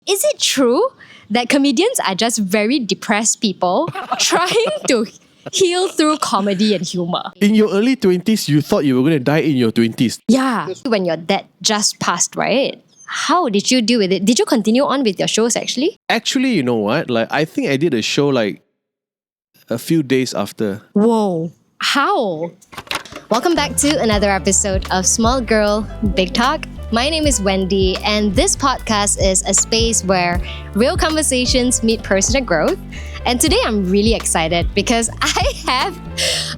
is it true that comedians are just very depressed people trying to heal through comedy and humor? In your early 20s, you thought you were going to die in your 20s. Yeah. When your dad just passed, right? How did you deal with it? Did you continue on with your shows actually? Actually, you know what? Like, I think I did a show like a few days after. Whoa. How? Welcome back to another episode of Small Girl, Big Talk. My name is Wendy, and this podcast is a space where real conversations meet personal growth. And today I'm really excited because I have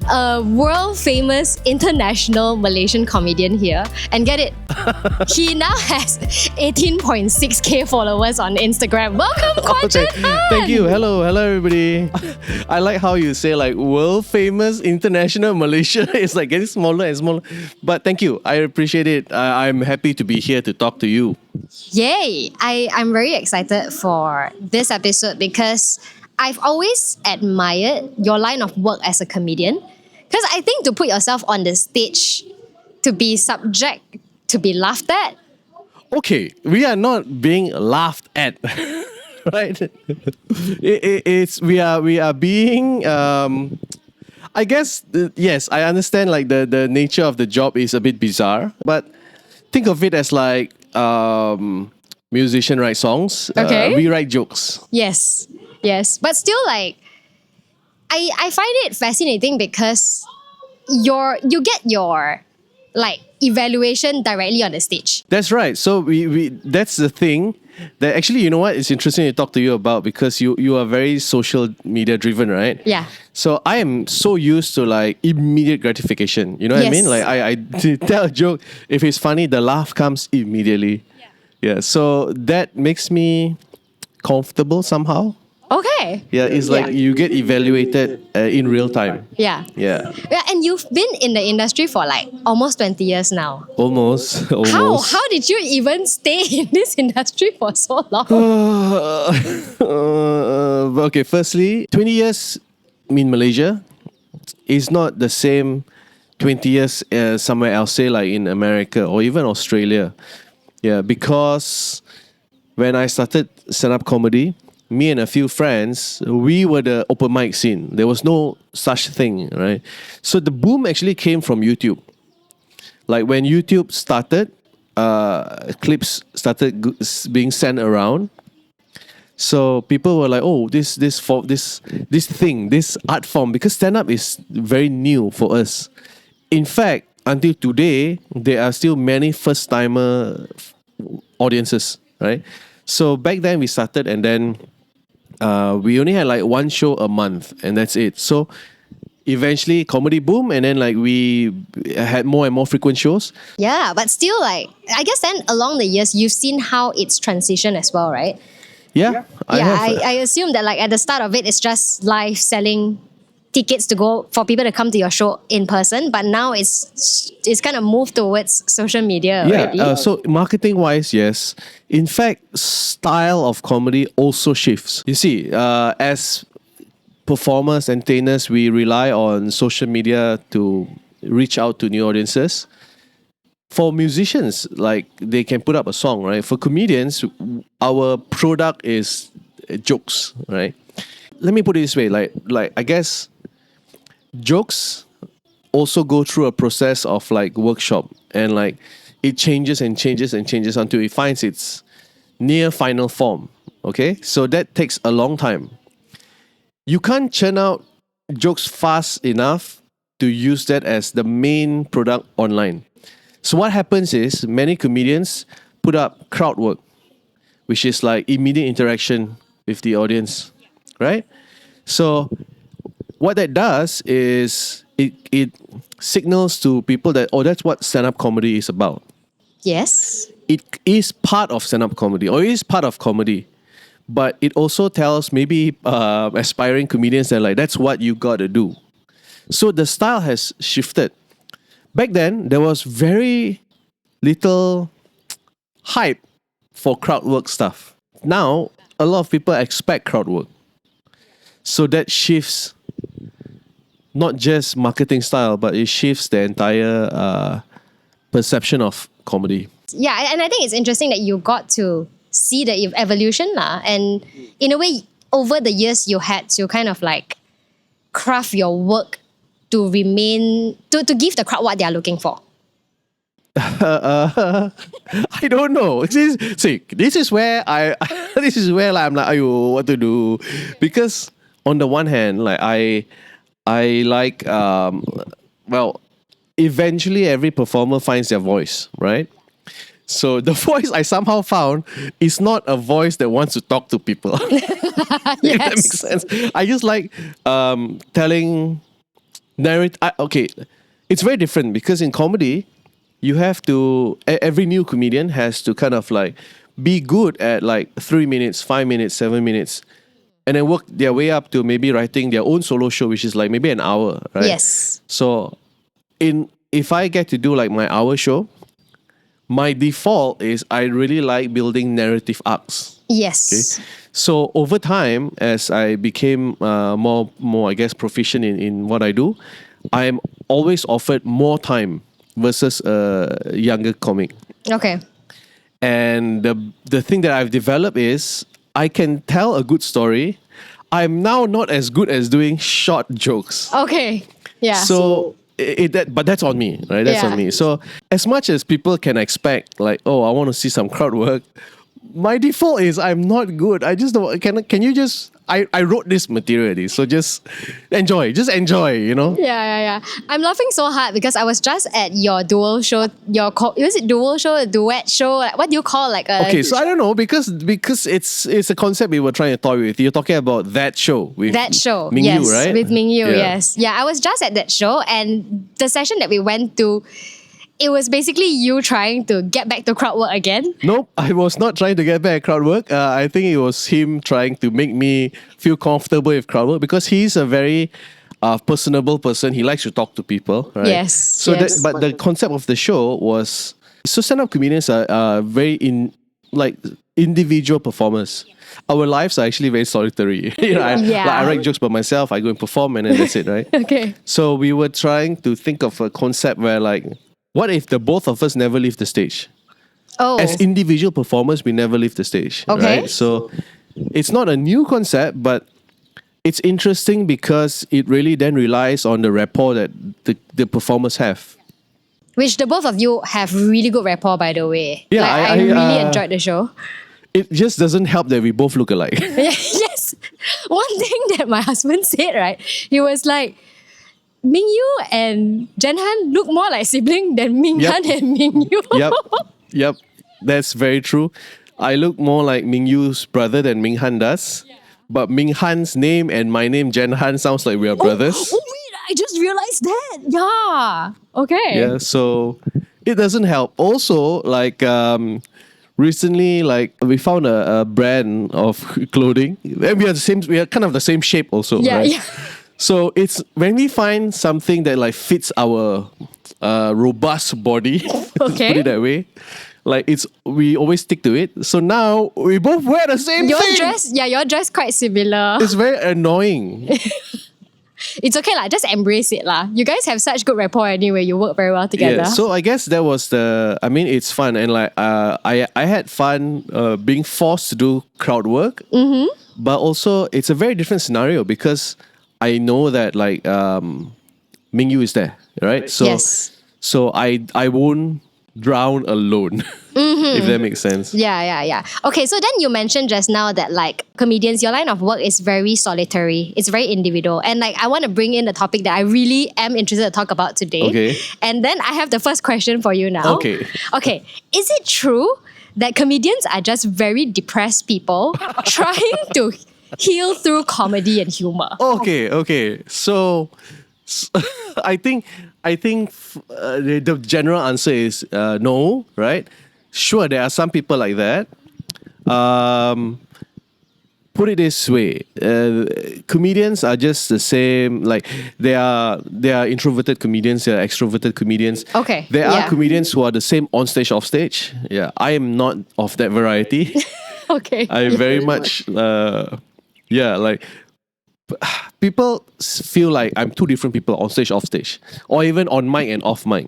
a world-famous international Malaysian comedian here. And get it, he now has 18.6k followers on Instagram. Welcome, Kuah Jenhan! Thank you. Hello everybody. I like how you say like world-famous international Malaysia. It's like getting smaller and smaller. But thank you. I appreciate it. I'm happy to be here to talk to you. Yay! I'm very excited for this episode because I've always admired your line of work as a comedian. Because I think to put yourself on the stage, to be subject, to be laughed at. Okay, we are not being laughed at, right? We are being. I guess yes, I understand. Like the nature of the job is a bit bizarre, but think of it as like musician write songs. Okay. We write jokes. Yes. But still, like, I find it fascinating because you get your like evaluation directly on the stage. That's right. So we that's the thing that actually, you know what, it's interesting to talk to you about because you are very social media driven, right? Yeah. So I am so used to like immediate gratification. You know what I mean? Like I tell a joke, if it's funny, the laugh comes immediately. Yeah. So that makes me comfortable somehow. Okay. Yeah, it's like you get evaluated in real time. Yeah, and you've been in the industry for like almost 20 years now. Almost. How did you even stay in this industry for so long? Okay, firstly, 20 years in Malaysia is not the same 20 years somewhere else, say like in America or even Australia. Yeah, because when I started stand-up comedy, me and a few friends, we were the open mic scene. There was no such thing, right? So the boom actually came from YouTube. Like when YouTube started, clips started being sent around. So people were like, "Oh, this art form," because stand-up is very new for us. In fact, until today, there are still many first-timer audiences, right? So back then we started, and then we only had like one show a month, and that's it. So eventually comedy boom, and then like we had more and more frequent shows. Yeah, but still, like, I guess then along the years you've seen how it's transitioned as well, right? Yeah. I assume that like at the start of it, it's just live selling tickets to go for people to come to your show in person, but now it's kind of moved towards social media already. So marketing wise, yes. In fact, style of comedy also shifts. You see, as performers, entertainers, we rely on social media to reach out to new audiences. For musicians, like they can put up a song, right? For comedians, our product is jokes, right? Let me put it this way, like I guess jokes also go through a process of like workshop, and like it changes and changes and changes until it finds its near final form. Okay, so that takes a long time. You can't churn out jokes fast enough to use that as the main product online. So what happens is many comedians put up crowd work, which is like immediate interaction with the audience, right? So what that does is it signals to people that, oh, that's what stand-up comedy is about. Yes. It is part of stand-up comedy, or it is part of comedy. But it also tells maybe aspiring comedians that like, that's what you got to do. So the style has shifted. Back then, there was very little hype for crowd work stuff. Now, a lot of people expect crowd work. So that shifts not just marketing style, but it shifts the entire perception of comedy. Yeah, and I think it's interesting that you got to see the evolution lah. And in a way, over the years, you had to kind of like craft your work to remain, to give the crowd what they are looking for. I don't know. See, this is where this is where like, I'm like, ayo, what to do? Because on the one hand, like I like well, eventually every performer finds their voice, right? So the voice I somehow found is not a voice that wants to talk to people. If that makes sense. I just like telling okay, it's very different because in comedy, you have to, every new comedian has to kind of like be good at like 3 minutes, 5 minutes, 7 minutes, and then work their way up to maybe writing their own solo show, which is like maybe an hour, right? Yes. So if I get to do like my hour show, my default is I really like building narrative arcs. Yes. Okay? So over time, as I became more I guess proficient in what I do, I am always offered more time versus a younger comic. Okay. And the thing that I've developed is I can tell a good story. I'm now not as good as doing short jokes. Okay. Yeah. So but that's on me, right? That's on me. So as much as people can expect, like, oh, I want to see some crowd work, my default is I'm not good. I just don't. Can you just? I wrote this material already, so just enjoy, you know. Yeah. I'm laughing so hard because I was just at your dual show. Was it dual show, a duet show? Like, what do you call like a? Okay, so I don't know because it's a concept we were trying to toy with. You're talking about that show with Ming yes, Yue, right? With Ming Yue, yes. Yeah, I was just at that show, and the session that we went to, it was basically you trying to get back to crowd work again. Nope, I was not trying to get back at crowd work. I think it was him trying to make me feel comfortable with crowd work because he's a very personable person. He likes to talk to people, right? Yes. So, yes. But the concept of the show was so stand-up comedians are very individual performers. Our lives are actually very solitary. I write jokes by myself. I go and perform, and then that's it, right? Okay. So we were trying to think of a concept where like, what if the both of us never leave the stage? Oh. As individual performers, we never leave the stage. Okay. Right? So it's not a new concept, but it's interesting because it really then relies on the rapport that the performers have. Which the both of you have really good rapport, by the way. Yeah, I really enjoyed the show. It just doesn't help that we both look alike. Yes. One thing that my husband said, right? He was like, Ming Yue and Jenhan look more like sibling than Ming Han and Ming Yue. Yep. That's very true. I look more like Ming Yue's brother than Ming Han does. Yeah. But Ming Han's name and my name, Jenhan, sounds like we are brothers. Oh, wait, I just realized that. Yeah. Okay. Yeah, so it doesn't help. Also, like recently, like we found a brand of clothing. And we are kind of the same shape also. Yeah, right? yeah. So it's when we find something that like fits our robust body, let's put it that way. Like we always stick to it. So now we both wear the same thing. Your dress quite similar. It's very annoying. It's okay lah. Just embrace it lah. You guys have such good rapport anyway. You work very well together. Yeah. So I guess that was it's fun and like I had fun being forced to do crowd work. Mm-hmm. But also it's a very different scenario because I know that like Ming Yue is there, right? So yes. So I won't drown alone, if that makes sense. Yeah. Okay, so then you mentioned just now that like comedians, your line of work is very solitary. It's very individual. And like I want to bring in the topic that I really am interested to talk about today. Okay. And then I have the first question for you now. Okay. Okay, is it true that comedians are just very depressed people trying to heal through comedy and humor? Okay. So I think the general answer is no, right? Sure, there are some people like that. Put it this way, comedians are just the same. Like they are introverted comedians, they are extroverted comedians. Okay. There are comedians who are the same on stage, off stage. Yeah, I am not of that variety. Okay. I very much like people feel like I'm two different people on stage, off stage, or even on mic and off mic.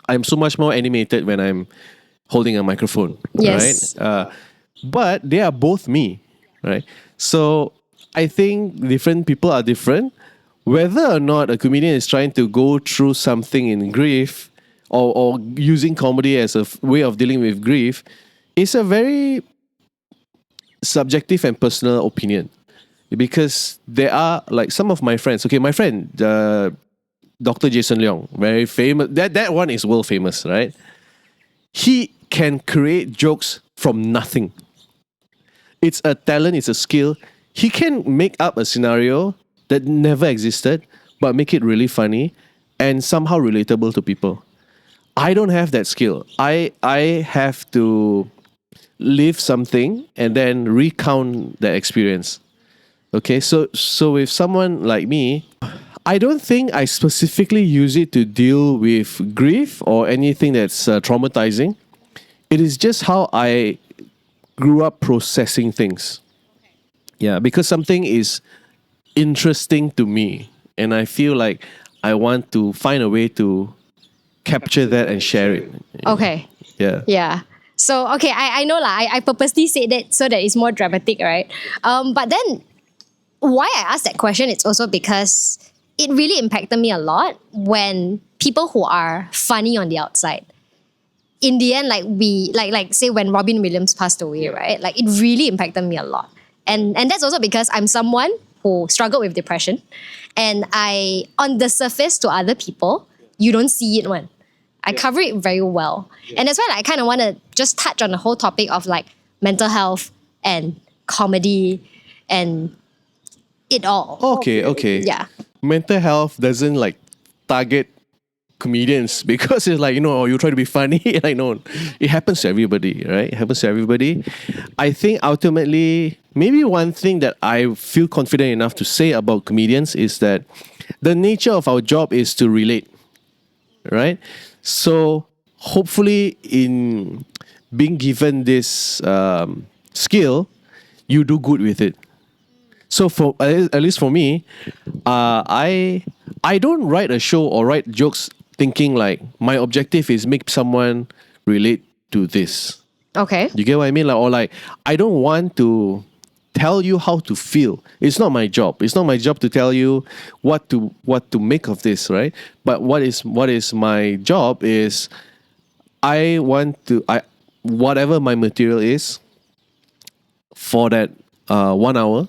I'm so much more animated when I'm holding a microphone. Yes. Right? but they are both me, right? So I think different people are different. Whether or not a comedian is trying to go through something in grief or using comedy as a way of dealing with grief is a very subjective and personal opinion. Because there are like some of my friends. Okay, my friend, Dr. Jason Leong, very famous. That one is world famous, right? He can create jokes from nothing. It's a talent, it's a skill. He can make up a scenario that never existed, but make it really funny and somehow relatable to people. I don't have that skill. I have to live something and then recount that experience. Okay, so with someone like me, I don't think I specifically use it to deal with grief or anything that's traumatizing. It is just how I grew up processing things. Yeah, because something is interesting to me, and I feel like I want to find a way to capture that and share it. Okay. Yeah. Yeah. So okay, I know lah. I purposely said that so that it's more dramatic, right? But then why I asked that question, it's also because it really impacted me a lot when people who are funny on the outside, in the end, like we like say when Robin Williams passed away, right? Like it really impacted me a lot. And that's also because I'm someone who struggled with depression. And I on the surface to other people, you don't see it one. I cover it very well. And that's why like, I kind of want to just touch on the whole topic of like mental health and comedy and it all. Okay. Yeah. Mental health doesn't like target comedians because it's like, you try to be funny. Like, no, it happens to everybody, right? It happens to everybody. I think ultimately, maybe one thing that I feel confident enough to say about comedians is that the nature of our job is to relate, right? So hopefully in being given this skill, you do good with it. So for at least for me, I don't write a show or write jokes thinking like my objective is make someone relate to this. Okay. You get what I mean? Like I don't want to tell you how to feel. It's not my job. It's not my job to tell you what to make of this, right? But what is my job is I whatever my material is for that 1 hour,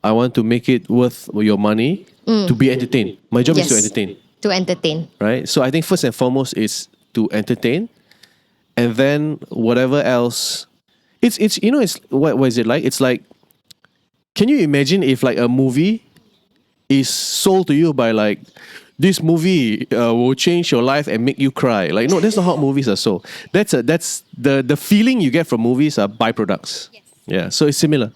I want to make it worth your money to be entertained. My job is to Yes. entertain, To entertain. right? So I think first and foremost is to entertain, and then whatever else. It's what is it like? It's like, can you imagine if like a movie is sold to you by like this movie will change your life and make you cry? Like, no, that's not how movies are sold. That's the feeling you get from movies are byproducts. Yes. Yeah, so it's similar.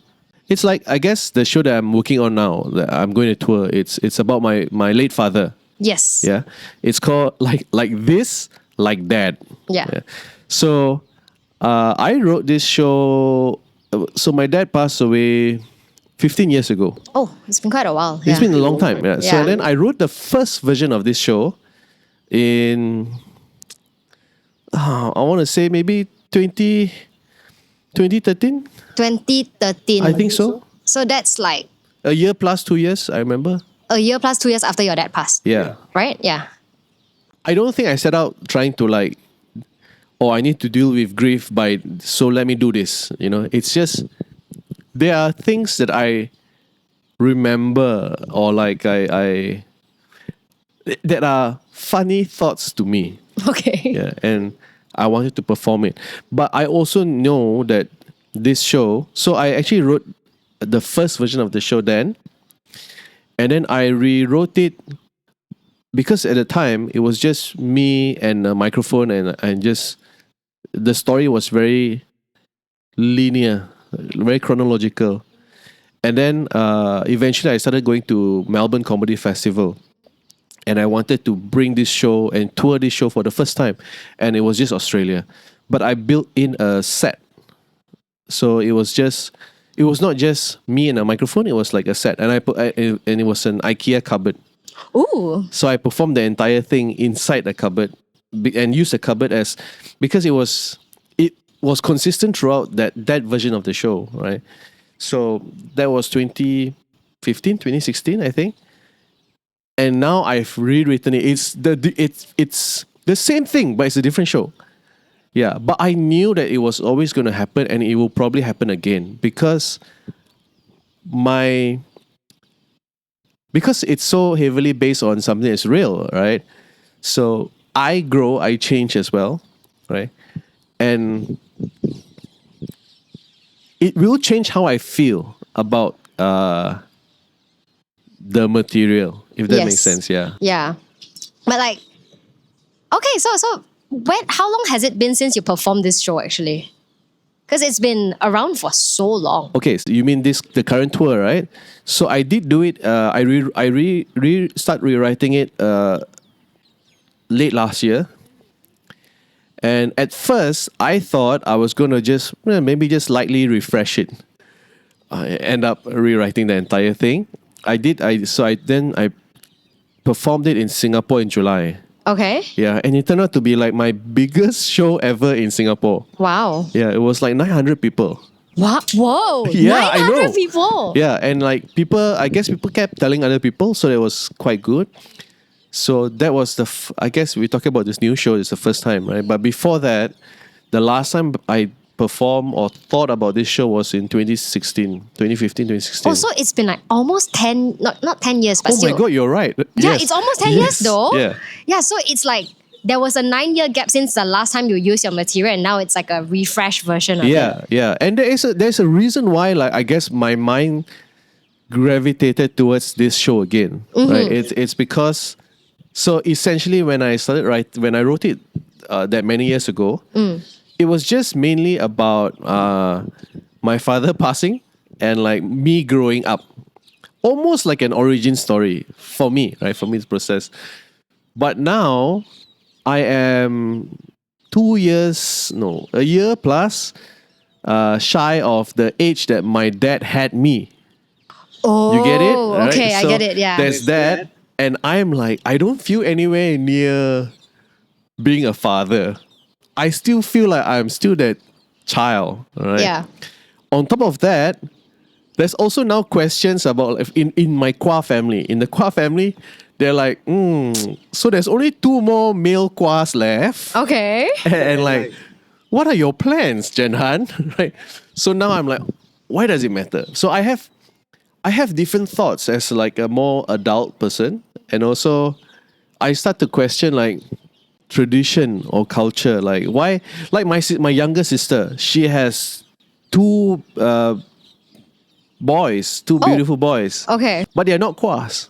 It's like, I guess the show that I'm working on now, that I'm going to tour, it's about my late father. Yes. Yeah. It's called like this, like that. Yeah. So I wrote this show. So my dad passed away 15 years ago. Oh, it's been quite a while. It's been a long time. Yeah. So Yeah. then I wrote the first version of this show in, I want to say maybe 2013. 2013. I think so. So that's like A year plus 2 years, I remember. a year plus 2 years after your dad passed. Yeah. Right? Yeah. I don't think I set out trying to like, I need to deal with grief so let me do this. It's just, there are things that I remember or like I that are funny thoughts to me. Okay. Yeah. And I wanted to perform it. But I also know that this show, so I actually wrote the first version of the show then. And then I rewrote it because at the time it was just me and a microphone and just the story was very linear, very chronological. And then eventually I started going to Melbourne Comedy Festival. And I wanted to bring this show and tour this show for the first time. And it was just Australia. But I built in a set. So it was not just me and a microphone, it was like a set. And and it was an IKEA cupboard. Ooh. So I performed the entire thing inside the cupboard and used the cupboard because was consistent throughout that version of the show, right? So that was 2015, 2016, I think. And now I've rewritten it. It's the same thing, but it's a different show. Yeah, but I knew that it was always going to happen, and it will probably happen again my because it's so heavily based on something that's real, right? So I grow, I change as well, right? And it will change how I feel about the material, if that makes sense. Yeah. Yeah. But like, okay, so how long has it been since you performed this show actually? Because it's been around for so long. Okay, so you mean the current tour, right? So I did do it. I start rewriting it late last year. And at first, I thought I was gonna just maybe just lightly refresh it. I end up rewriting the entire thing. I performed it in Singapore in July. Okay. Yeah, and it turned out to be like my biggest show ever in Singapore. Wow. Yeah, it was like 900 people. What? Whoa. Yeah, I 900 know. people. Yeah, and like I guess people kept telling other people, so that was quite good. So that was I guess we're talking about this new show, it's the first time, right? But before that, the last time I performed or thought about this show was in 2015, 2016. Oh, so it's been like almost 10, not 10 years, but Oh still. my God, you're right. Yeah, Yes. it's almost 10 years though. Yeah. Yeah, so it's like there was a 9-year gap since the last time you used your material, and now it's like a refresh version of it. Yeah. And there's a reason why, like, I guess my mind gravitated towards this show again. Right? It's because, so essentially when I wrote it that many years ago, it was just mainly about my father passing and like me growing up. Almost like an origin story for me, right? For me, this process. But now I am a year plus shy of the age that my dad had me. Oh, You get it? Right? okay, I So get it, yeah. There's that. And I'm like, I don't feel anywhere near being a father. I still feel like I'm still that child, right? Yeah. On top of that, there's also now questions about if in my Kuah family. In the Kuah family, they're like, so there's only 2 more male Kuahs left. Okay. And like, what are your plans, Jenhan? Right? So now I'm like, why does it matter? So I have different thoughts as like a more adult person. And also I start to question like tradition or culture. Like why, like my younger sister, she has 2 boys, 2 beautiful boys. Okay. But they're not Kuahs.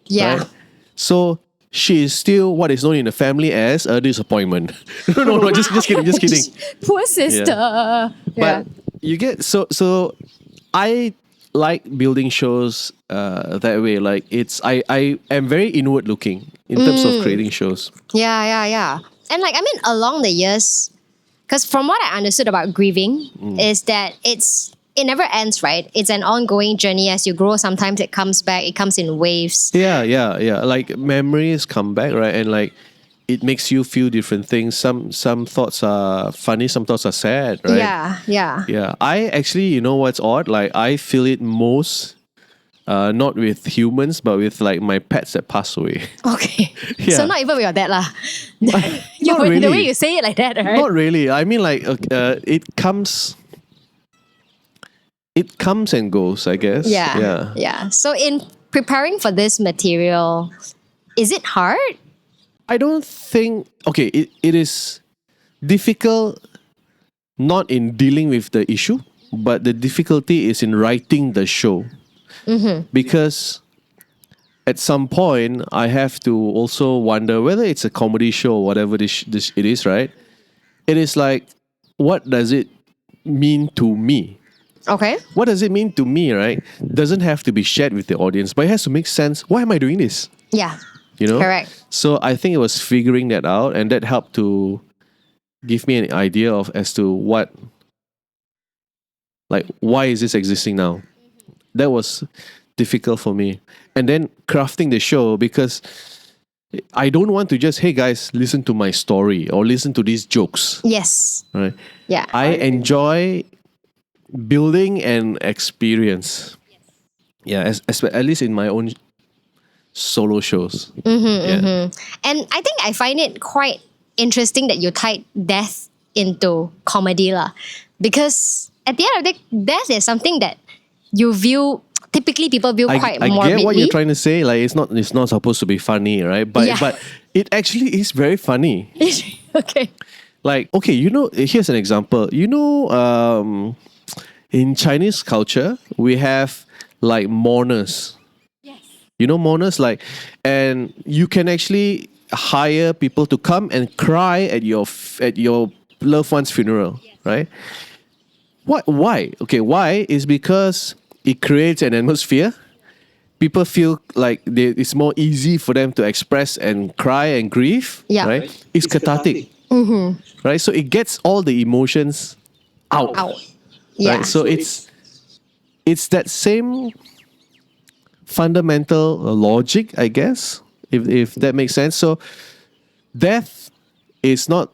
Yeah. Right? So she is still what is known in the family as a disappointment. No, just kidding. Poor sister. Yeah. But you get so I like building shows that way. Like I am very inward looking in terms of creating shows. Yeah. And like, I mean, along the years, because from what I understood about grieving is that it never ends, right? It's an ongoing journey as you grow. Sometimes it comes back, it comes in waves. Yeah. Like memories come back, right? And like it makes you feel different things. Some thoughts are funny, some thoughts are sad, right? Yeah. I actually, you know what's odd? Like I feel it most not with humans, but with like my pets that pass away. Okay. Yeah. So not even with your dad lah. Not The really. way you say it like that, right? Not really. I mean, like it comes and goes, I guess. Yeah. So in preparing for this material, is it hard? I don't think. Okay, it is difficult, not in dealing with the issue, but the difficulty is in writing the show. Because at some point, I have to also wonder whether it's a comedy show or whatever it is, right? It is like, what does it mean to me? Okay. What does it mean to me, right? Doesn't have to be shared with the audience, but it has to make sense. Why am I doing this? Yeah. You know? Correct. So I think it was figuring that out, and that helped to give me an idea of as to what, like, why is this existing now? That was difficult for me. And then crafting the show, because I don't want to just, hey guys, listen to my story or listen to these jokes. Yes. Right? Yeah. I enjoy building an experience. Yeah, at least in my own solo shows. Yeah. And I think I find it quite interesting that you tied death into comedy lah. Because at the end of the day, death is something that you view, typically people view quite I morbidly. get what you're trying to say. Like it's not supposed to be funny, right? But Yeah. but it actually is very funny. Okay. Like, okay, here's an example. In Chinese culture, we have like mourners. Yes. Mourners, like, and you can actually hire people to come and cry at your loved one's funeral, right? What? Why? Okay, why is because it creates an atmosphere. People feel like it's more easy for them to express and cry and grieve. Yeah. Right? It's cathartic. Right? So it gets all the emotions out. Out. Yeah. Right? So it's that same fundamental logic, I guess, if that makes sense. So death is not.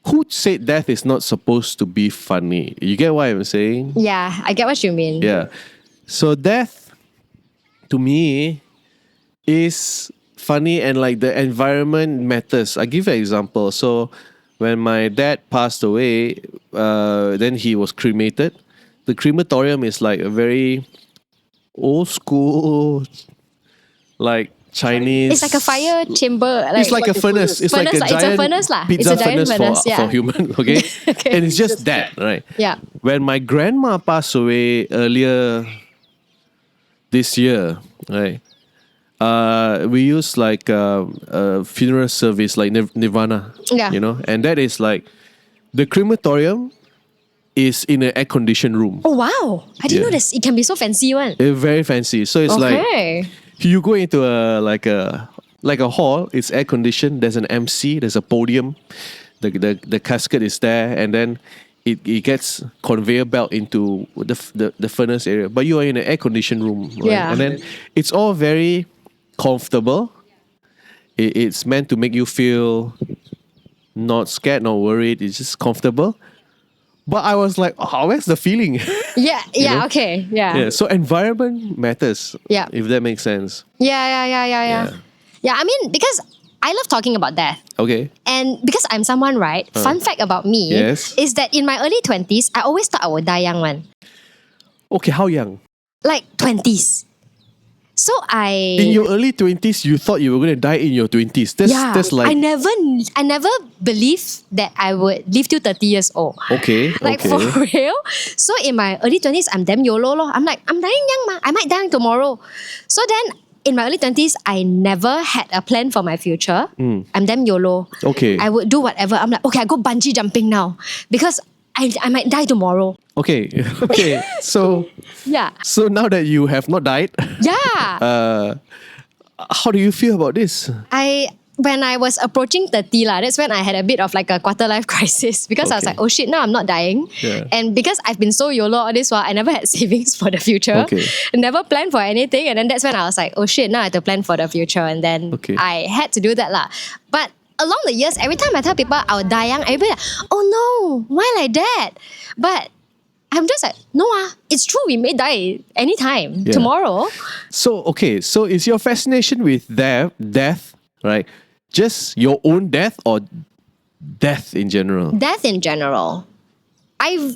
Who said death is not supposed to be funny? You get what I'm saying? Yeah, I get what you mean. Yeah. So death, to me, is funny, and like the environment matters. I give you an example. So when my dad passed away, then he was cremated. The crematorium is like a very old school, like Chinese. It's like a fire chamber. It's like a furnace. It's like a Furnace, it's a giant furnace lah. pizza It's a giant furnace furnace, for human. Okay, Okay. and it's just that, right? Yeah. When my grandma passed away earlier this year, right? We use like a funeral service, like Nirvana. Yeah. And that is like the crematorium is in an air-conditioned room. Oh wow! I didn't know this. It can be so fancy one. Very fancy. So it's like Okay. you go into a hall. It's air conditioned. There's an MC. There's a podium. The casket is there, and then it gets conveyor belt into the furnace area. But you are in an air conditioned room, right? Yeah. And then it's all very comfortable. It's meant to make you feel not scared, not worried. It's just comfortable. But I was like, oh, where's the feeling? Yeah. Yeah. know? Okay. Yeah. Yeah. So environment matters. Yeah. If that makes sense. Yeah. Yeah. I mean, because I love talking about death. Okay. And because I'm someone, right? Fun fact about me Yes. is that in my early 20s, I always thought I would die young one. Okay, how young? Like 20s. So In your early 20s, you thought you were going to die in your 20s. That's like... I never believed that I would live till 30 years old. Okay, Like okay. for real. So in my early 20s, I'm damn YOLO lor. I'm like, I'm dying young ma. I might die tomorrow. So then in my early 20s, I never had a plan for my future. I'm damn YOLO. Okay. I would do whatever. I'm like, okay, I go bungee jumping now because I might die tomorrow. Okay, okay. So Yeah. now that you have not died, Yeah. how do you feel about this? When I was approaching 30 lah, that's when I had a bit of like a quarter life crisis because I was Okay. like, oh shit, now I'm not dying. Yeah. And because I've been so YOLO all this while, I never had savings for the future. Okay. Never planned for anything. And then that's when I was like, oh shit, now I have to plan for the future. And then Okay. I had to do that lah. But along the years, every time I tell people I'll die young, everybody like, oh no, why like that? But I'm just like, no it's true, we may die anytime, Yeah. tomorrow. So, okay, so is your fascination with death, right? Just your own death or death in general? Death in general. I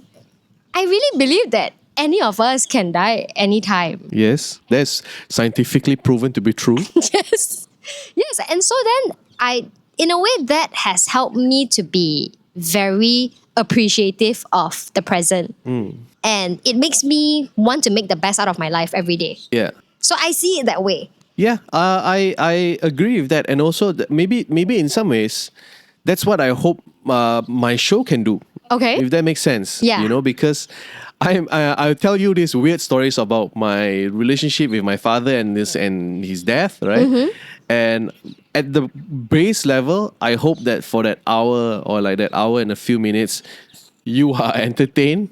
really believe that any of us can die anytime. Yes, that's scientifically proven to be true. Yes. Yes. And so then in a way, that has helped me to be very appreciative of the present. And it makes me want to make the best out of my life every day. Yeah. So I see it that way. Yeah, I agree with that, and also maybe in some ways, that's what I hope my show can do. Okay. If that makes sense. Yeah. Because I'll tell you these weird stories about my relationship with my father and his death, right? And at the base level, I hope that for that hour or like that hour and a few minutes, you are entertained,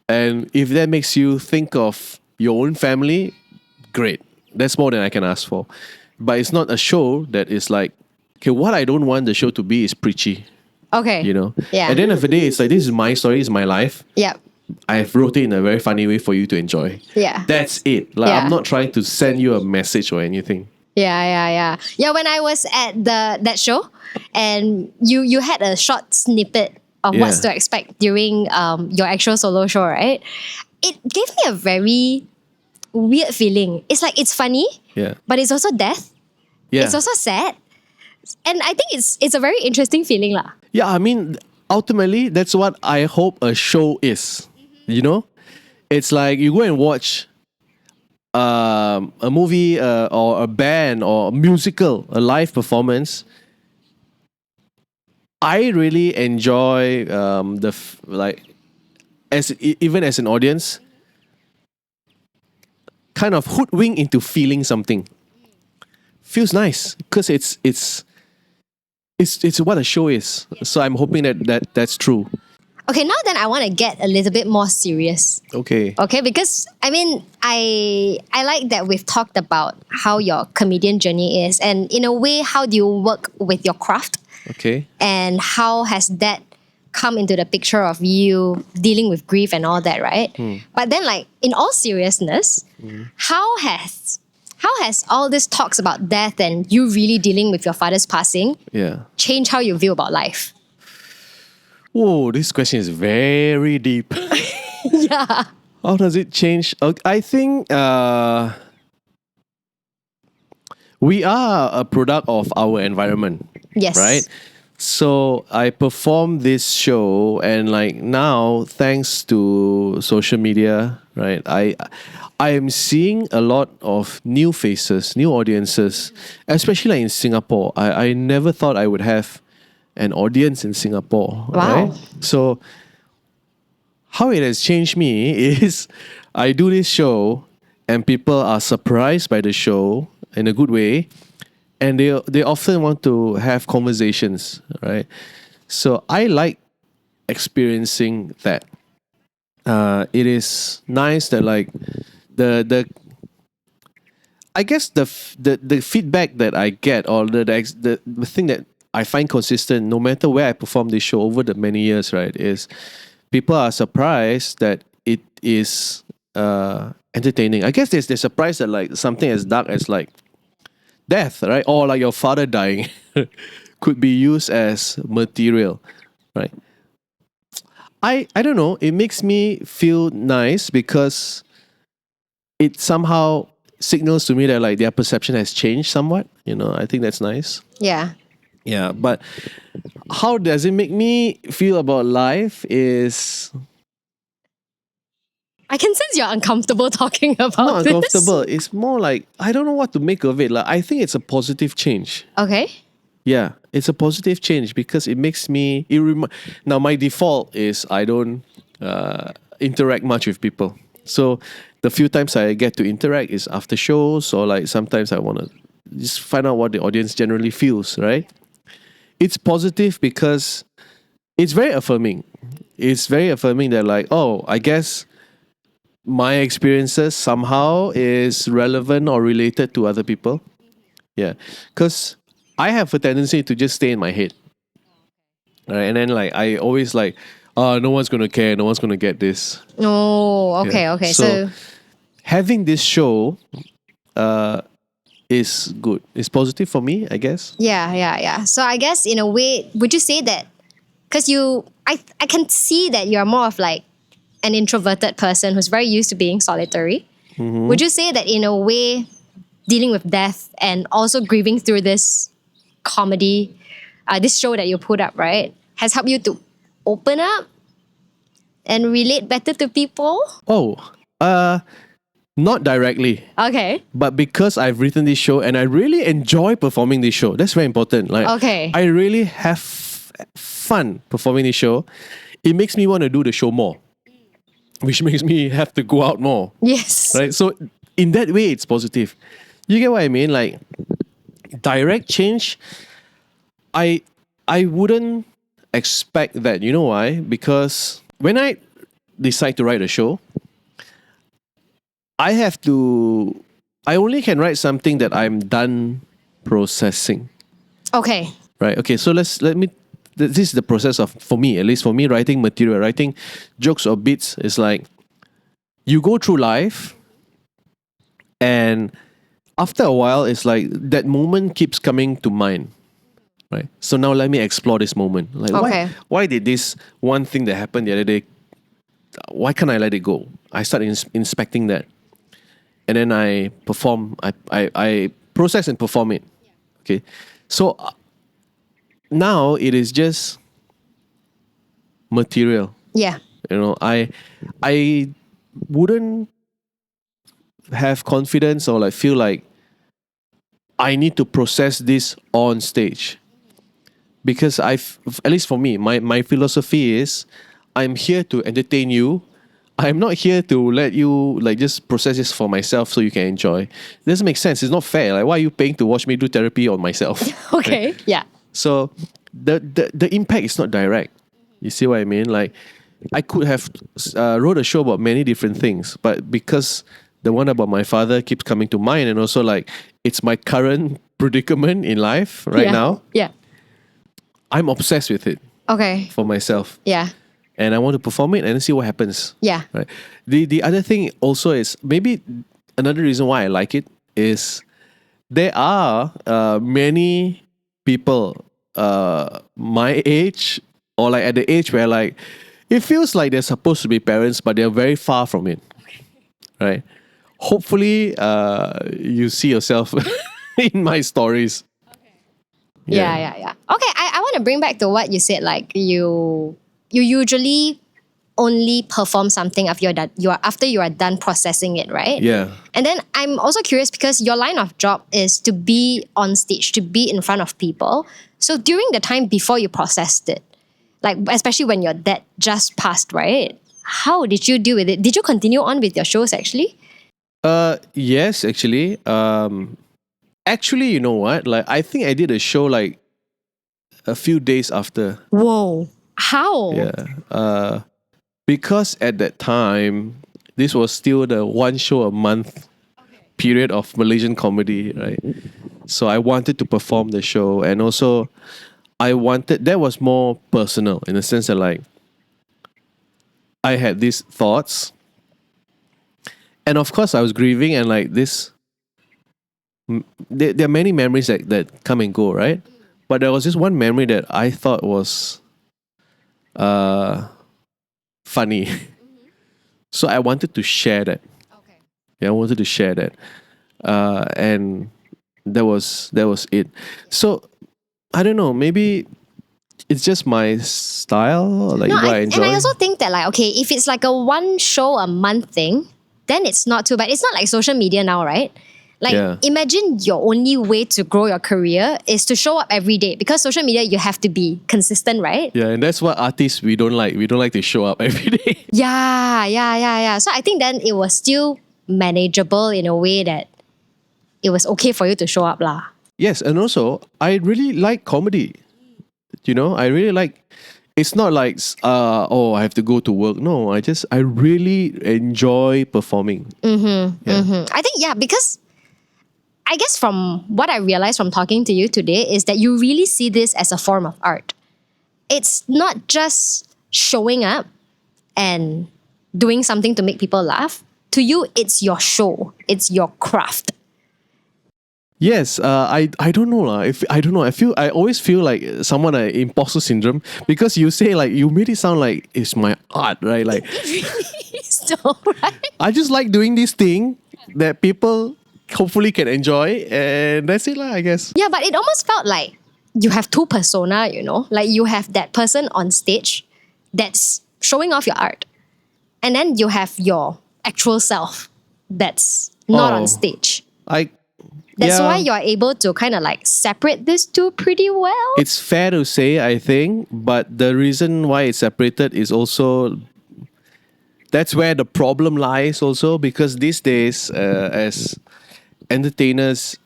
and if that makes you think of your own family, great. That's more than I can ask for. but it's not a show that is like, okay, what I don't want the show to be is preachy, Okay. you know? Yeah. At the end of the day, it's like, this is my story, it's my life. Yeah. I've wrote it in a very funny way for you to enjoy. Yeah. That's it. Like, Yeah. I'm not trying to send you a message or anything. Yeah, when I was at that show and you had a short snippet of Yeah. what's to expect during your actual solo show, right? It gave me a very weird feeling. It's like it's funny, Yeah. but it's also death. Yeah. It's also sad. And I think it's a very interesting feeling lah. Yeah, I mean, ultimately, that's what I hope a show is. You know? It's like you go and watch a movie or a band or a musical, a live performance. I really enjoy even as an audience, kind of hoodwink into feeling something. Feels nice because it's what a show is. So I'm hoping that's true. Okay, now then I want to get a little bit more serious. Okay. Okay, because I mean, I like that we've talked about how your comedian journey is, and in a way, how do you work with your craft, Okay. and how has that come into the picture of you dealing with grief and all that, right? But then, like in all seriousness, how has all this talks about death and you really dealing with your father's passing Yeah. changed how you view about life? Whoa, this question is very deep. Yeah. How does it change? I think we are a product of our environment. Yes. Right? So I performed this show, and like now, thanks to social media, right? I am seeing a lot of new faces, new audiences, especially like in Singapore. I never thought I would have an audience in Singapore. Wow. Right? So how it has changed me is I do this show and people are surprised by the show in a good way, and they often want to have conversations, right? So I like experiencing that. It is nice that like the I guess the feedback that I get, or the thing that I find consistent no matter where I perform this show over the many years, right, is people are surprised that it is entertaining. I guess they're surprised that like something as dark as like death, right, or like your father dying could be used as material, right? I don't know. It makes me feel nice because it somehow signals to me that like their perception has changed somewhat. You know, I think that's nice. Yeah. Yeah, but how does it make me feel about life is I can sense you're uncomfortable talking about not this. uncomfortable. It's more like I don't know what to make of it. Like I think it's a positive change. Okay. Yeah, it's a positive change because it makes me. Now my default is I don't interact much with people. So the few times I get to interact is after shows, or like sometimes I want to just find out what the audience generally feels. Right? It's positive because it's very affirming. It's very affirming that like, oh, I guess my experiences somehow is relevant or related to other people. Yeah, because I have a tendency to just stay in my head, right? And then like I always like, oh, no one's gonna care, no one's gonna get this. Oh, okay, Yeah. okay. So, So having this show is good. It's positive for me, I guess. yeah. So I guess in a way, would you say that because I can see that you're more of like an introverted person who's very used to being solitary. Would you say that in a way, dealing with death and also grieving through this comedy, this show that you put up, right, has helped you to open up and relate better to people? Oh, not directly, Okay. but because I've written this show and I really enjoy performing this show. That's very important. Like, Okay. I really have fun performing this show. It makes me want to do the show more, which makes me have to go out more. Yes. Right? So in that way, it's positive. You get what I mean? Like direct change, I wouldn't expect that. You know why? Because when I decide to write a show, I only can write something that I'm done processing. Okay. Right. Okay. So let me. This is the process of, for me, at least for me, writing material, writing jokes or bits is like you go through life, and after a while, it's like that moment keeps coming to mind. Right. So now let me explore this moment. Like Okay. why did this one thing that happened the other day? Why can't I let it go? I start inspecting that, and then I perform. I process and perform it. Okay. So now it is just material. Yeah. You know, I wouldn't have confidence or like feel like I need to process this on stage, because at least for me, my philosophy is I'm here to entertain you. I'm not here to let you like just process this for myself so you can enjoy. It doesn't make sense. It's not fair. Like, why are you paying to watch me do therapy on myself? Okay. Right? Yeah. So the impact is not direct. You see what I mean? Like, I could have wrote a show about many different things, but because the one about my father keeps coming to mind, and also like it's my current predicament in life right Yeah. now, Yeah. I'm obsessed with it Okay. for myself, Yeah. and I want to perform it and see what happens. Yeah. Right. The other thing also is maybe another reason why I like it is there are many people my age, or like at the age where like it feels like they're supposed to be parents but they're very far from it, right? Hopefully you see yourself in my stories. Yeah. Okay, I want to bring back to what you said. Like you usually only perform something after after you are done processing it, right? Yeah. And then I'm also curious because your line of job is to be on stage, to be in front of people. So during the time before you processed it, like especially when your dad just passed, right? How did you deal with it? Did you continue on with your shows actually? Yes, actually. Actually, you know what? Like, I think I did a show like a few days after. Whoa. How? Yeah. Because at that time, this was still the one show a month period of Malaysian comedy, right? So I wanted to perform the show, and also that was more personal in the sense that like I had these thoughts, and of course I was grieving, and like this, there are many memories that come and go, right? But there was this one memory that I thought was funny. So I wanted to share that. Okay. Yeah, I wanted to share that. And that was it. So I don't know, maybe it's just my style, like what I enjoy. And I also think that like, okay, if it's like a one show a month thing, then it's not too bad. It's not like social media now, right? Like Yeah. imagine your only way to grow your career is to show up every day, because social media you have to be consistent, right? Yeah, and that's what artists we don't like. We don't like to show up every day. Yeah. So I think then it was still manageable in a way that it was okay for you to show up lah. Yes, and also I really like comedy. You know, I really like. It's not like oh, I have to go to work. No, I really enjoy performing. I think because I guess from what I realized from talking to you today is that you really see this as a form of art. It's not just showing up and doing something to make people laugh. To you, it's your show. It's your craft. Yes, I don't know lah. If I don't know, I always feel like someone imposter syndrome, because you say like you made it sound like it's my art, right? Like So, right? I just like doing this thing that people hopefully can enjoy, and that's it lah, I guess. Yeah, but it almost felt like you have two persona, you know? Like you have that person on stage that's showing off your art. And then you have your actual self that's not on Oh. stage. That's That's why you're able to kind of like separate these two pretty well. It's fair to say, I think, but the reason why it's separated is also that's where the problem lies also, because these days as entertainers,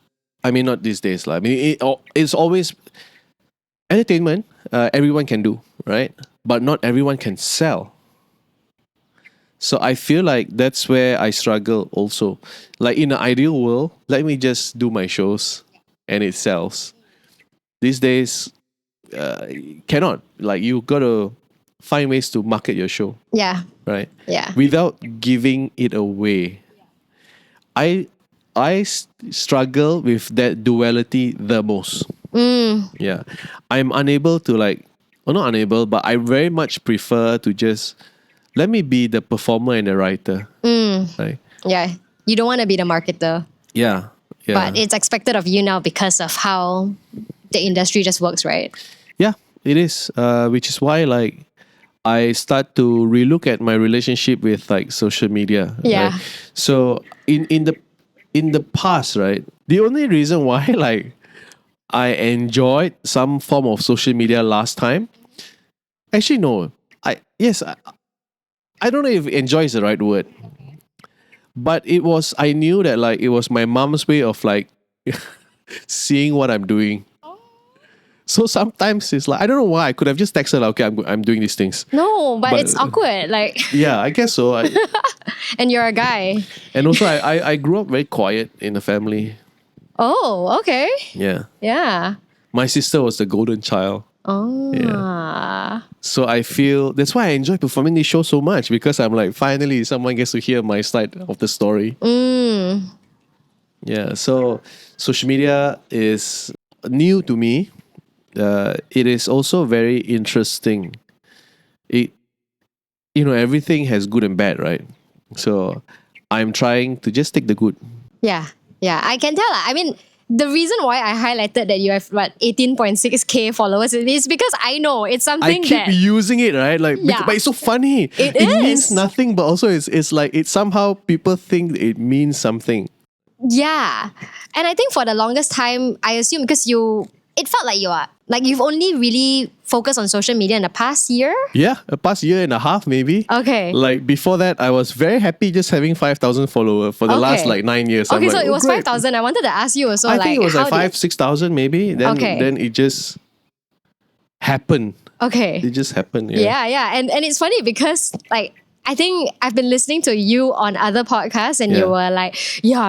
I mean not these days lah. I mean it's always entertainment. Everyone can do, right? But not everyone can sell. So I feel like that's where I struggle also. Like in an ideal world, let me just do my shows, and it sells. These days, cannot. Like, you got to find ways to market your show, Yeah. right? Yeah. Without giving it away. I struggle with that duality the most. Yeah. I'm unable to not unable, but I very much prefer to just let me be the performer and the writer. Right? Yeah. You don't want to be the marketer, Yeah. Yeah. but it's expected of you now because of how the industry just works, right? Yeah, it is. Which is why I start to relook at my relationship with social media. Yeah. Right? So in the past, right, the only reason why I enjoyed some form of social media last time, actually no, I don't know if enjoy is the right word, but I knew that it was my mom's way of seeing what I'm doing. So sometimes it's I don't know why I could have just texted okay, I'm doing these things. No, but it's awkward. Yeah, I guess so. And you're a guy. And also I grew up very quiet in the family. Oh, okay. Yeah. Yeah. My sister was the golden child. Oh. Yeah. So I feel that's why I enjoy performing this show so much, because I'm finally someone gets to hear my side of the story. Yeah. So social media is new to me. It is also very interesting. Everything has good and bad, right? So I'm trying to just take the good. Yeah. Yeah. I can tell. I mean, the reason why I highlighted that you have 18.6K followers is because I know it's I something keep that using it, right? But it's so funny. It means is. nothing, but also it's somehow people think it means something. Yeah. And I think for the longest time, I assume because it felt like you've only really focused on social media in the past year. Yeah, a past year and a half maybe. Okay. Before that, I was very happy just having 5,000 followers for the last 9 years. Okay, I'm so it was great. 5,000. I wanted to ask you also I think it was how 6,000 maybe. Then it just happened. Okay. It just happened. Yeah. Yeah. And it's funny because I think I've been listening to you on other podcasts and you were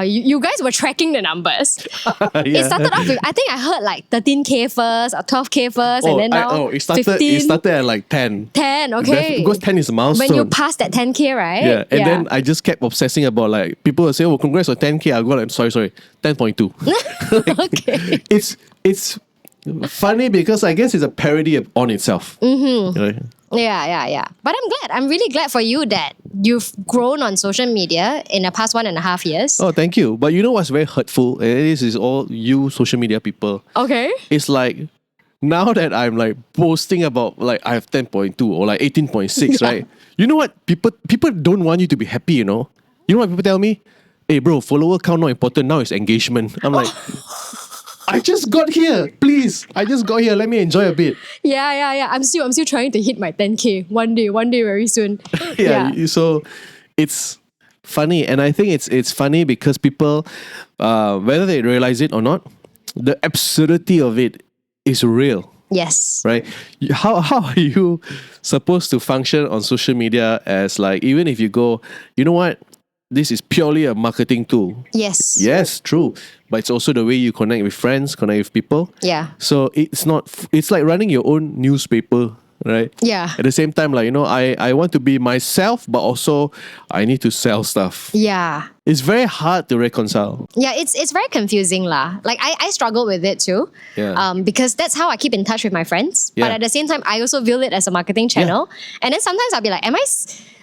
you guys were tracking the numbers. It started off with, I think I heard 13K first or 12K first, and then now it started 15. It started at 10. 10, okay. Because 10 is a milestone. When you passed that 10K, right? Yeah. And then I just kept obsessing about people will say, oh, congrats on 10K. I'll go sorry, 10.2. Okay. It's funny because I guess it's a parody on itself. Mm-hmm. Right? Yeah. But I'm really glad for you that you've grown on social media in the past 1.5 years. Oh, thank you. But you know what's very hurtful? And this is all you social media people. Okay. It's now that I'm posting about I have 10.2 or 18.6, right? You know what? People don't want you to be happy, You know what people tell me? Hey bro, follower count not important, now it's engagement. I'm I just got here, please. I just got here. Let me enjoy a bit. Yeah. I'm still trying to hit my 10K one day very soon. So it's funny, and I think it's funny because people, whether they realize it or not, the absurdity of it is real. Yes. Right? How are you supposed to function on social media as even if you go, you know what? This is purely a marketing tool. Yes. Yes, true. But it's also the way you connect with friends, connect with people. Yeah. So it's like running your own newspaper, right? Yeah. At the same time, I want to be myself, but also I need to sell stuff. Yeah. It's very hard to reconcile. Yeah, it's very confusing lah. I struggle with it too. Yeah. Because that's how I keep in touch with my friends. Yeah. But at the same time, I also view it as a marketing channel. And then sometimes I'll be like, am I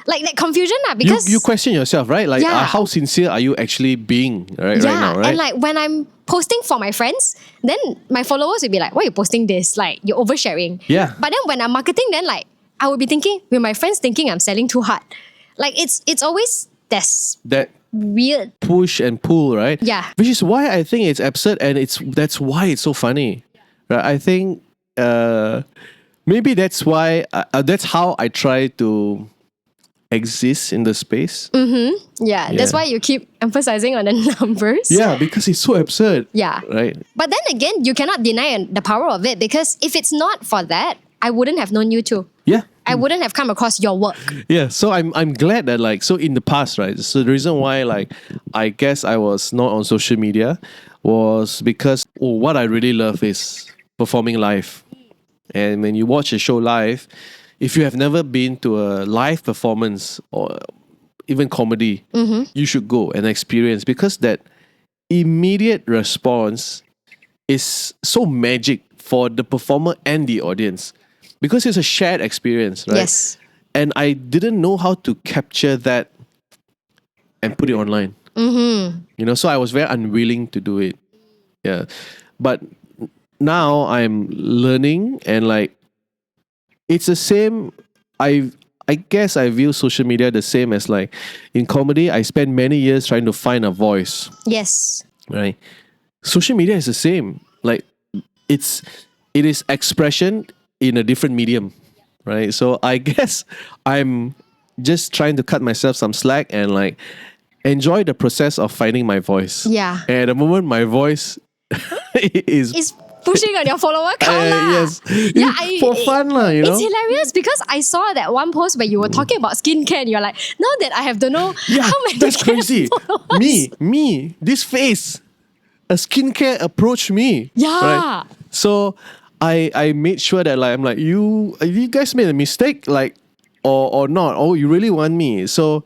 that confusion lah? Because you question yourself, right? How sincere are you actually being right now, right? And when I'm posting for my friends, then my followers will be like, why are you posting this? You're oversharing. Yeah. But then when I'm marketing, then I would be thinking, will my friends thinking I'm selling too hard? It's always this that weird push and pull, right? Yeah. Which is why I think it's absurd, and that's why it's so funny, right? I think maybe that's why that's how I try to exist in the space. Yeah, that's why you keep emphasizing on the numbers. Yeah, because it's so absurd. Yeah. Right. But then again, you cannot deny the power of it, because if it's not for that, I wouldn't have known you too. Yeah. I wouldn't have come across your work. Yeah, so I'm glad that like so in the past, right? So the reason why like I guess I was not on social media was because what I really love is performing live. And when you watch a show live, if you have never been to a live performance or even comedy, you should go and experience, because that immediate response is so magic for the performer and the audience, because it's a shared experience, right? Yes. And I didn't know how to capture that and put it online. So I was very unwilling to do it. Yeah. But now I'm learning, and like it's the same. I guess I view social media the same as like in comedy, I spent many years trying to find a voice, Yes. right? Social media is the same. Like it is expression in a different medium, right? So I guess I'm just trying to cut myself some slack and like enjoy the process of finding my voice. Yeah. And at the moment, my voice is It's pushing on your follower count lah. yes, Yeah, for fun lah. It's hilarious because I saw that one post where you were talking about skincare and you're like, now that I have to know Yeah, how many that's crazy. followers. Me, this face, a skincare approached me. Yeah. Right? So I made sure that like I'm like you guys made a mistake, like or not. Oh, you really want me? So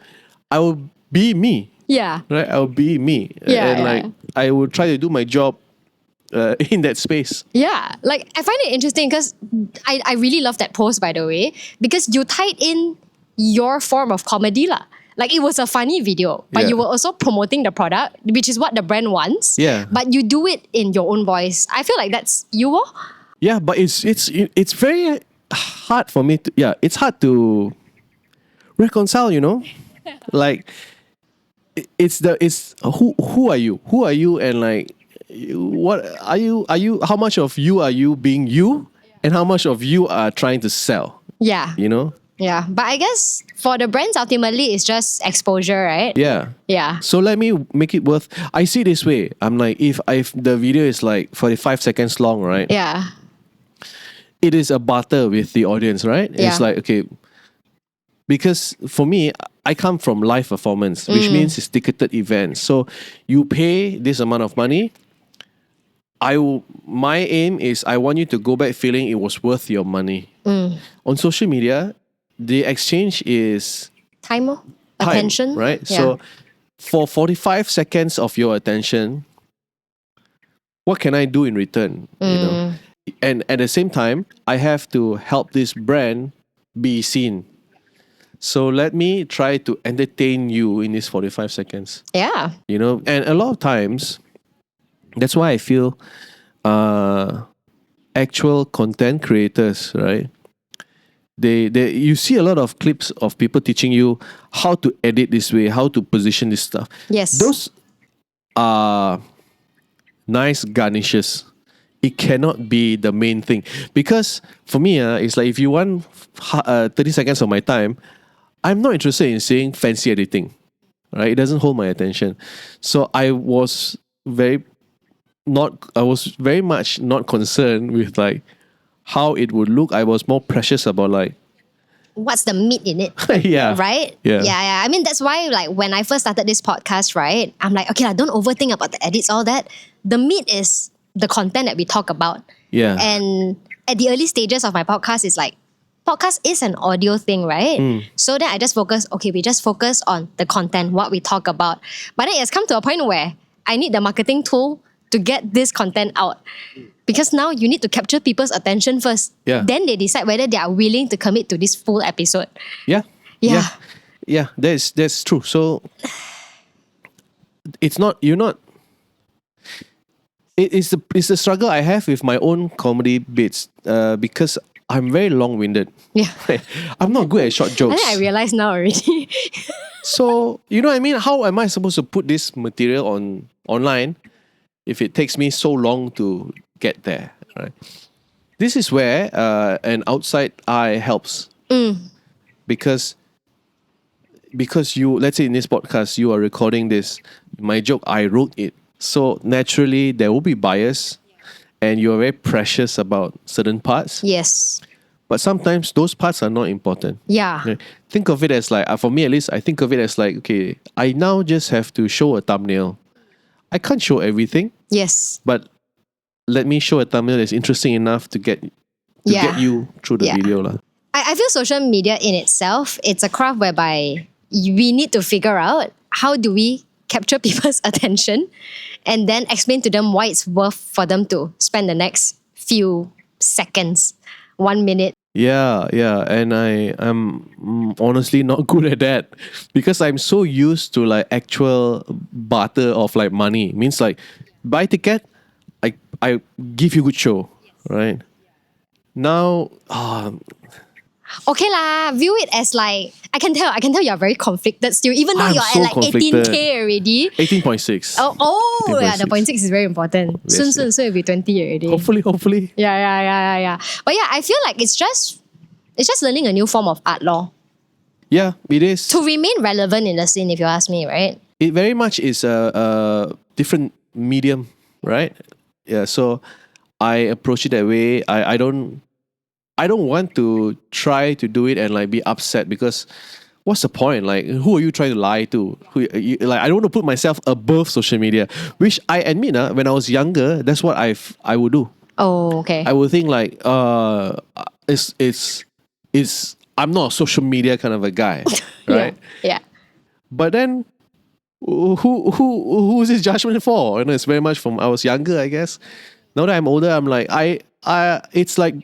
I will be me. Yeah. Right? I will be me. Yeah, And yeah. like I will try to do my job in that space. Yeah, like I find it interesting because I really love that post, by the way, because you tied in your form of comedy lah. Like it was a funny video, but Yeah. you were also promoting the product, which is what the brand wants. Yeah. But you do it in your own voice. I feel like that's you. Oh? Yeah, but it's very hard for me to it's hard to reconcile, like it's who are you? Who are you? And like what are you how much of you are you being you, and how much of you are trying to sell, Yeah. Yeah. But I guess for the brands, ultimately, it's just exposure, right? Yeah. Yeah. So let me make it worth. I see it this way. I'm like, if the video is like 45 seconds long, right? Yeah. It is a barter with the audience, right? Yeah. It's like, okay, because for me, I come from live performance, which means it's ticketed events. So you pay this amount of money. My aim is I want you to go back feeling it was worth your money. On social media, the exchange is Time, time, attention. right? Yeah. So for 45 seconds of your attention, what can I do in return? And at the same time, I have to help this brand be seen. So let me try to entertain you in these 45 seconds. Yeah. And a lot of times, that's why I feel actual content creators, right? They you see a lot of clips of people teaching you how to edit this way, how to position this stuff. Yes. Those are nice garnishes. It cannot be the main thing, because for me, it's like if you want 30 seconds of my time, I'm not interested in seeing fancy editing, right? It doesn't hold my attention. So I was very much not concerned with like how it would look. I was more precious about like What's the meat in it? yeah, Right? Yeah. Yeah. I mean, that's why, like, when I first started this podcast, right, I'm like, okay, don't overthink about the edits, all that. The meat is the content that we talk about. Yeah. And at the early stages of my podcast, it's like, podcast is an audio thing, right? So then I just we just focus on the content, what we talk about. But then it's come to a point where I need the marketing tool to get this content out. Because now you need to capture people's attention first. Yeah. Then they decide whether they are willing to commit to this full episode. Yeah. Yeah. Yeah, that's true. So it's the struggle I have with my own comedy bits, because I'm very long-winded. Yeah. I'm not good at short I jokes. think I realize now already. So, you know what I mean? How am I supposed to put this material online if it takes me so long to get there, right? This is where an outside eye helps. Because you, let's say in this podcast, you are recording this, my joke, I wrote it. So naturally, there will be bias, and you're very precious about certain parts. Yes. But sometimes those parts are not important. Yeah. Okay? Think of it as like, for me at least, I think of it as like, okay, I now just have to show a thumbnail. I can't show everything, Yes. but let me show a thumbnail that's interesting enough to get you through the video lah. I feel social media in itself, it's a craft whereby we need to figure out how do we capture people's attention and then explain to them why it's worth for them to spend the next few seconds, 1 minute. Yeah, and I'm honestly not good at that because I'm so used to like actual barter of like money. Means like buy ticket, I give you good show, right? Now, Okay lah, view it as like, I can tell you're very conflicted still, even though I'm you're so at like conflicted. 18K already. 18.6. Oh, yeah, the 18.6. 0.6 is very important. Yes, Soon, so it'll be 20 already. Hopefully. Yeah. But yeah, I feel like it's just learning a new form of art law. Yeah, it is. To remain relevant in the scene, if you ask me, right? It very much is a different medium, right? Yeah, so I approach it that way. I don't want to try to do it and like be upset because what's the point? Like, who are you trying to lie to? Like, I don't want to put myself above social media, which I admit, when I was younger, that's what I would do. Oh, okay. I would think like, it's I'm not a social media kind of a guy, right? Yeah. But then, who is this judgment for? It's very much from I was younger, I guess. Now that I'm older, I'm like it's like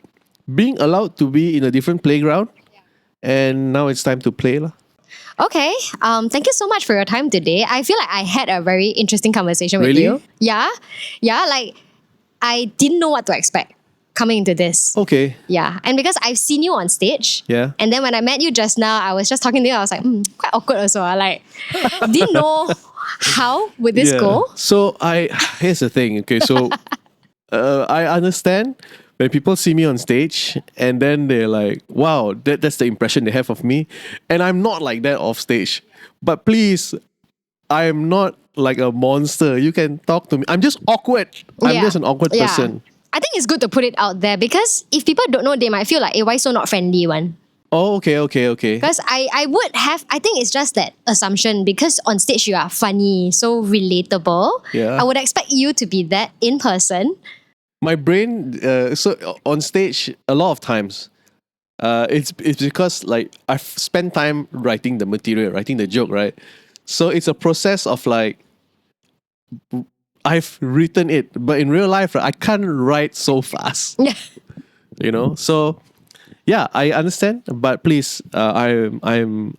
being allowed to be in a different playground, and now it's time to play lah. Okay. Thank you so much for your time today. I feel like I had a very interesting conversation with Really? you. Yeah. Like I didn't know what to expect coming into this. Okay. Yeah. And because I've seen you on stage. Yeah. And then when I met you just now, I was just talking to you. I was like, quite awkward also. I like didn't know how would this go. So here's the thing. Okay, so I understand when people see me on stage and then they're like, wow, that's the impression they have of me. And I'm not like that off stage. But please, I'm not like a monster. You can talk to me. I'm just awkward. I'm just an awkward person. I think it's good to put it out there because if people don't know, they might feel like, why so not friendly one? Oh, okay. Because I think it's just that assumption because on stage you are funny, so relatable. Yeah. I would expect you to be that in person. My brain, so on stage, a lot of times, it's because like I've spent time writing the material, writing the joke, right? So it's a process of like, I've written it, but in real life, right, I can't write so fast. Yeah. So yeah, I understand, but please, I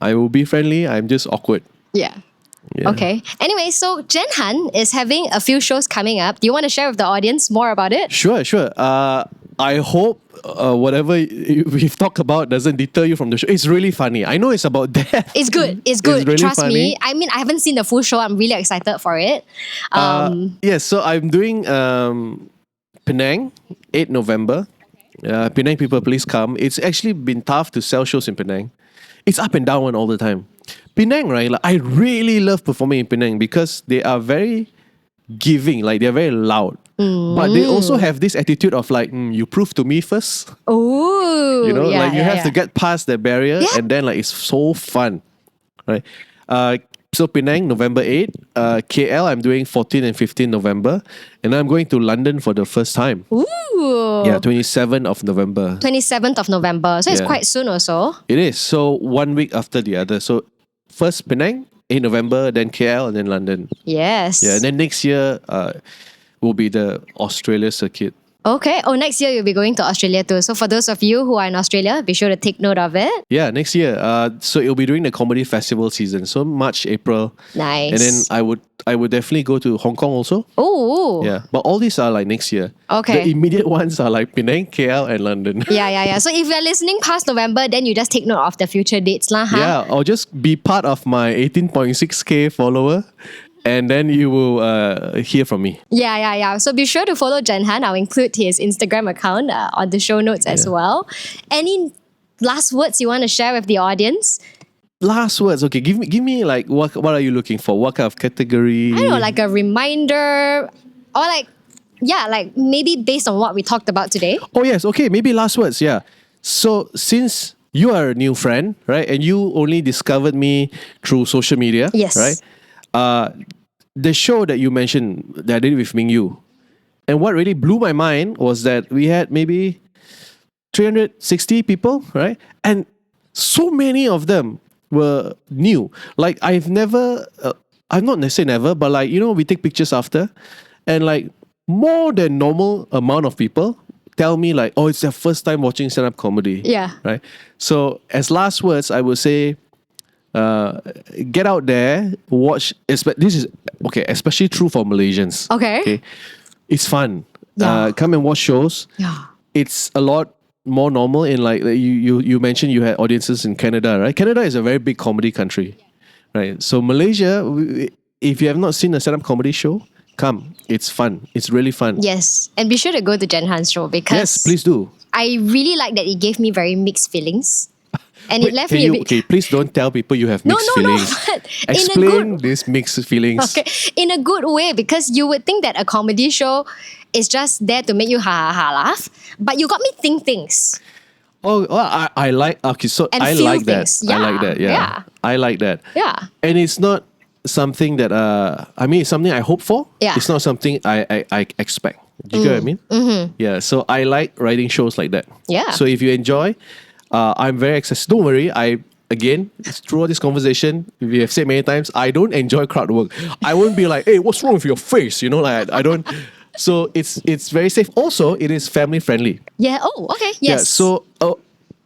will be friendly. I'm just awkward. Yeah. Yeah. Okay. Anyway, so Jenhan is having a few shows coming up. Do you want to share with the audience more about it? Sure. I hope whatever we've talked about doesn't deter you from the show. It's really funny. I know it's about death. It's good. It's good. really Trust funny. me. I mean, I haven't seen the full show. I'm really excited for it. Yes, so I'm doing Penang, 8 November. Penang people, please come. It's actually been tough to sell shows in Penang. It's up and down all the time. Penang, right? Like, I really love performing in Penang because they are very giving. Like, they're very loud. But they also have this attitude of like, you prove to me first. Oh, You have to get past the barrier, and then like it's so fun, right? So Penang, November 8, KL, I'm doing 14 and 15 November, and I'm going to London for the first time. Ooh. Yeah, 27th of November. 27th of November. So it's quite soon also. It is. So 1 week after the other. So first Penang, 8 November, then KL, and then London. Yes. Yeah, and then next year will be the Australia circuit. Okay. Oh, next year you'll be going to Australia too. So for those of you who are in Australia, be sure to take note of it. Yeah, next year. So it'll be during the comedy festival season. So March, April. Nice. And then I would definitely go to Hong Kong also. Oh. Yeah. But all these are like next year. Okay. The immediate ones are like Penang, KL, and London. Yeah. So if you're listening past November, then you just take note of the future dates lah. Huh? Yeah, or just be part of my 18.6K follower. And then you will hear from me. Yeah. So be sure to follow Jenhan. I'll include his Instagram account on the show notes as well. Any last words you want to share with the audience? Last words. Okay, give me like what are you looking for? What kind of category? I don't know, like a reminder or like maybe based on what we talked about today. Oh yes, okay, maybe last words, yeah. So since you are a new friend, right, and you only discovered me through social media, Yes. right? The show that you mentioned that I did with Ming Yue, and what really blew my mind was that we had maybe 360 people, right? And so many of them were new. Like I've not necessarily never, but like, we take pictures after, and like more than normal amount of people tell me like, oh, it's their first time watching stand-up comedy. Yeah. Right? So as last words, I would say, get out there, watch. This is, okay, especially true for Malaysians. Okay. It's fun. Yeah. Come and watch shows. Yeah. It's a lot more normal in like you mentioned you had audiences in Canada, right? Canada is a very big comedy country, right? So Malaysia, if you have not seen a stand-up comedy show, come. It's fun. It's really fun. Yes. And be sure to go to Jenhan's show because Yes, please do. I really like that it gave me very mixed feelings. And it left me a bit... Okay, please don't tell people you have mixed feelings. No. Explain these mixed feelings. Okay, in a good way, because you would think that a comedy show is just there to make you laugh, but you got me think things. Oh, I like. Okay, so And I feel like that. things. I like that. Yeah. Yeah. I like that. Yeah. And it's not something that it's something I hope for. Yeah. It's not something I expect. Do you get what I mean? Mm-hmm. Yeah. So I like writing shows like that. Yeah. So if you enjoy, I'm very excited. Don't worry. Again, throughout this conversation, we have said many times, I don't enjoy crowd work. I won't be like, hey, what's wrong with your face? Like I don't. So it's very safe. Also, it is family friendly. Yeah. Oh, okay. Yes. Yeah. So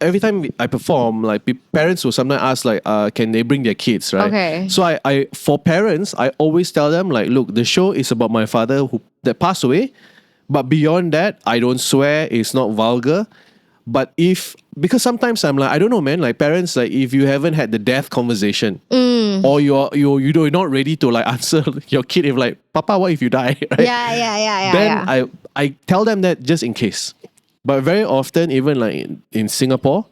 every time I perform, like parents will sometimes ask, like, can they bring their kids, right? Okay. So I for parents, I always tell them, like, look, the show is about my father that passed away, but beyond that, I don't swear. It's not vulgar. But because sometimes I'm like, I don't know, man. Like parents, like if you haven't had the death conversation, or you're not ready to like answer your kid if like, Papa, what if you die? Right? Yeah. Then I tell them that just in case. But very often, even like in Singapore,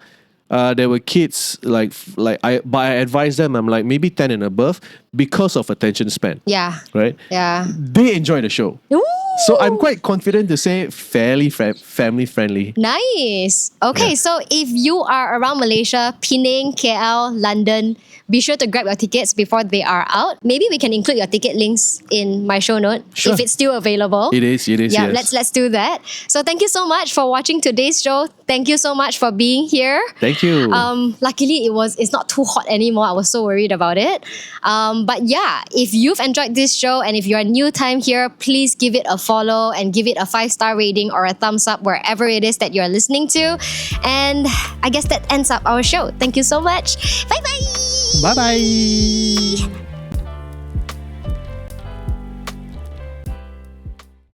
there were kids but I advise them, I'm like maybe 10 and above because of attention span. Yeah. Right? Yeah. They enjoy the show. Ooh. So I'm quite confident to say fairly family friendly. Nice. Okay, Yeah. so if you are around Malaysia, Penang, KL, London, be sure to grab your tickets before they are out. Maybe we can include your ticket links in my show note Sure. if it's still available. It is. Yeah, Yes. let's do that. So thank you so much for watching today's show. Thank you so much for being here. Thank you. Luckily it's not too hot anymore. I was so worried about it. But yeah, if you've enjoyed this show and if you're a new time here, please give it a follow and give it a 5-star rating or a thumbs up wherever it is that you're listening to. And I guess that ends up our show. Thank you so much. Bye bye. Bye bye.